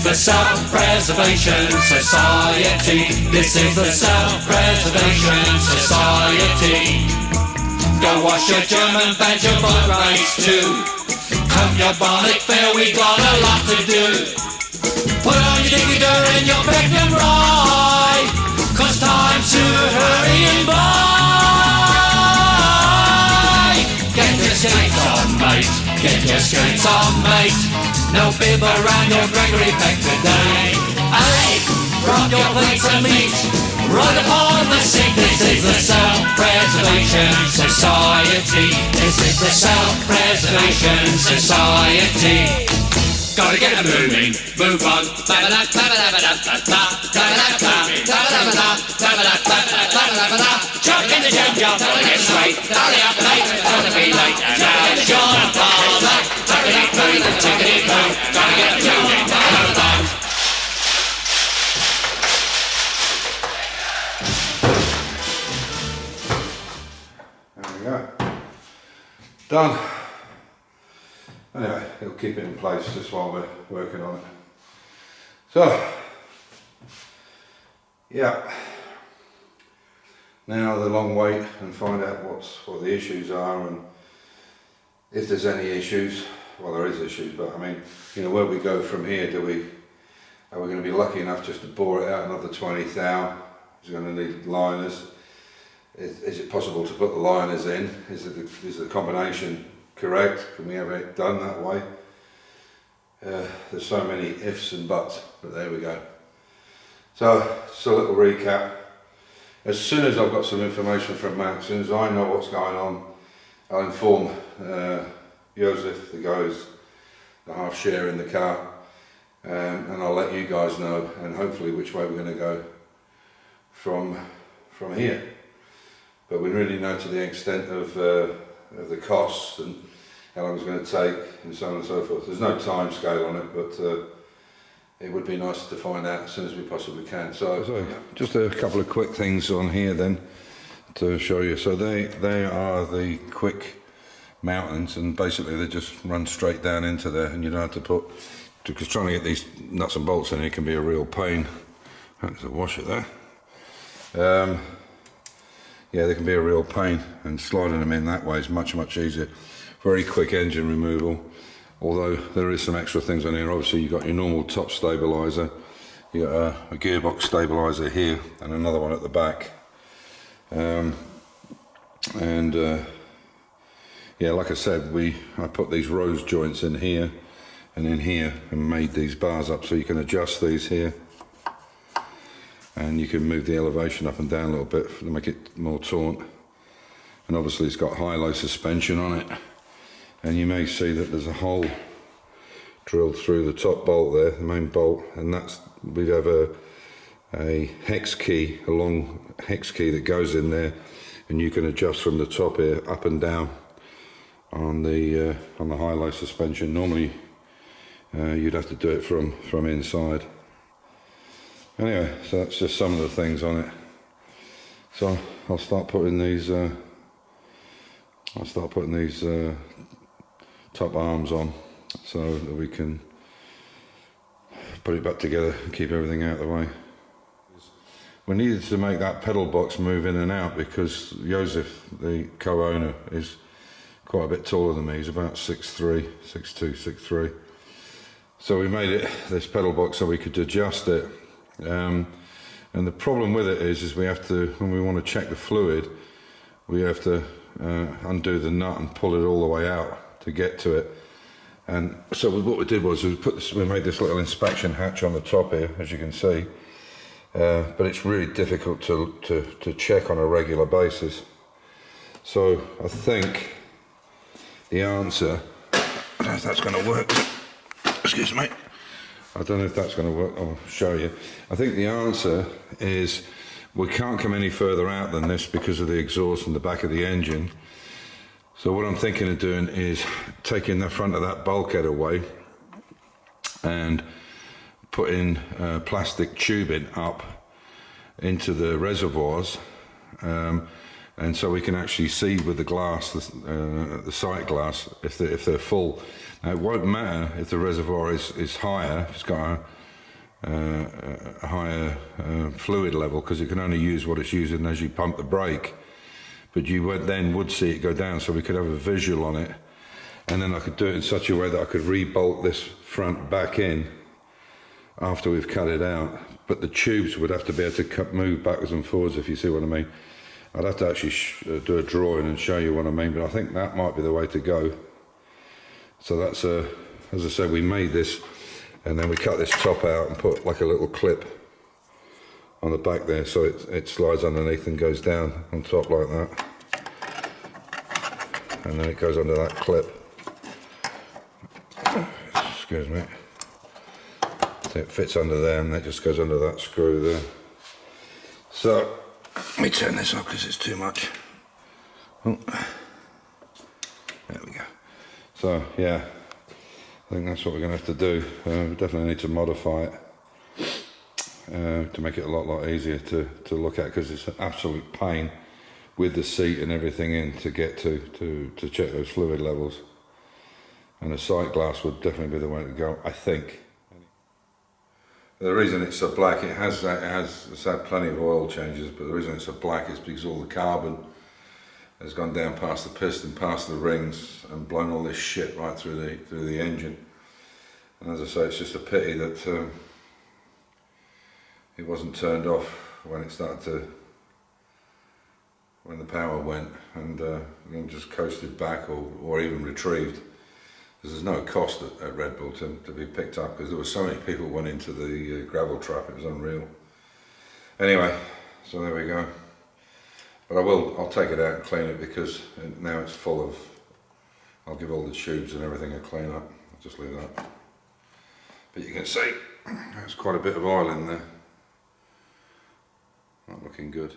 the Self-Preservation Society. This is the Self-Preservation Society. Go wash your German veg, your boat race too. Comb your bonnet fair, we got a lot to do. Put on your dicky-dur and your peck and ride, 'cause time's to hurry and buy. Get your skates on, mate. Get your skates on, mate. No bib around your Gregory Peck today. Hey, drop your plates of meat right upon the sink. This is the Self-Preservation Society. This is the Self-Preservation Society. Gotta get it moving, move on. Chuck in the jump, jump, get straight. Hurry up, mate, gotta be late. And now it's your father. Tickety-poo, tickety-poo. Gotta get it moving, move on. There we go. Done. Anyway, it'll keep it in place just while we're working on it. So, yeah. Now the long wait and find out what the issues are, and if there's any issues. Well, there is issues, but I mean, you know, where we go from here, are we going to be lucky enough just to bore it out another 20 thou? Is it going to need liners? Is it possible to put the liners in? Is the combination correct? Can we have it done that way? There's so many ifs and buts, but there we go. So, just a little recap. As soon as I've got some information from Matt, as soon as I know what's going on, I'll inform Joseph, the guys, the half share in the car, and I'll let you guys know, and hopefully which way we're going to go from here. But we really know to the extent of the costs and how long it's going to take and so on and so forth. There's no time scale on it, but it would be nice to find out as soon as we possibly can. So just a couple of quick things on here then to show you. So they are the quick mountings, and basically they just run straight down into there, and you don't have to put, because trying to get these nuts and bolts in here can be a real pain. There's a washer there. Yeah, they can be a real pain, and sliding them in that way is much easier. Very quick engine removal, although there is some extra things on here. Obviously you've got your normal top stabiliser, you got a gearbox stabiliser here and another one at the back, yeah, like I said, I put these rose joints in here and in here and made these bars up so you can adjust these here, and you can move the elevation up and down a little bit to make it more taut. And obviously it's got high-low suspension on it, and you may see that there's a hole drilled through the top bolt there, the main bolt, and we have a hex key, a long hex key that goes in there, and you can adjust from the top here up and down on the high-low suspension. Normally you'd have to do it from inside. Anyway, so that's just some of the things on it. So I'll start putting these top arms on so that we can put it back together and keep everything out of the way. We needed to make that pedal box move in and out because Joseph, the co-owner, is quite a bit taller than me. He's about 6'3", 6'2", 6'3". So we made it, this pedal box, so we could adjust it. And the problem with it is we have to, when we want to check the fluid, we have to undo the nut and pull it all the way out to get to it. And so what we did was we made this little inspection hatch on the top here, as you can see, but it's really difficult to check on a regular basis. So I think the answer, I don't know if that's going to work. Excuse me. I don't know if that's going to work. I'll show you. I think the answer is we can't come any further out than this because of the exhaust in the back of the engine. So what I'm thinking of doing is taking the front of that bulkhead away and putting plastic tubing up into the reservoirs, and so we can actually see with the glass, the sight glass, if they're full. Now it won't matter if the reservoir is higher, if it's got a higher fluid level, because it can only use what it's using as you pump the brake. But you would see it go down, so we could have a visual on it, and then I could do it in such a way that I could re-bolt this front back in after we've cut it out. But the tubes would have to be able to move backwards and forwards, if you see what I mean. I'd have to actually do a drawing and show you what I mean, but I think that might be the way to go. So that's as I said, we made this, and then we cut this top out and put like a little clip on the back there, so it slides underneath and goes down on top like that, and then it goes under that clip. Excuse me. So it fits under there, and that just goes under that screw there. So let me turn this off because it's too much. Oh. There we go. So yeah, I think that's what we're going to have to do. We definitely need to modify it to make it a lot easier to look at, because it's an absolute pain with the seat and everything in to get to check those fluid levels. And a sight glass would definitely be the way to go, I think. The reason it's so black, it's had plenty of oil changes, but the reason it's so black is because all the carbon has gone down past the piston, past the rings, and blown all this shit right through the engine. And as I say, it's just a pity that it wasn't turned off when it started when the power went, and just coasted back or even retrieved. Because there's no cost at Red Bull to be picked up, because there were so many people went into the gravel trap, it was unreal. Anyway, so there we go. But I'll take it out and clean it, because now it's full of, I'll give all the tubes and everything a clean up. I'll just leave that. But you can see there's quite a bit of oil in there. Not looking good.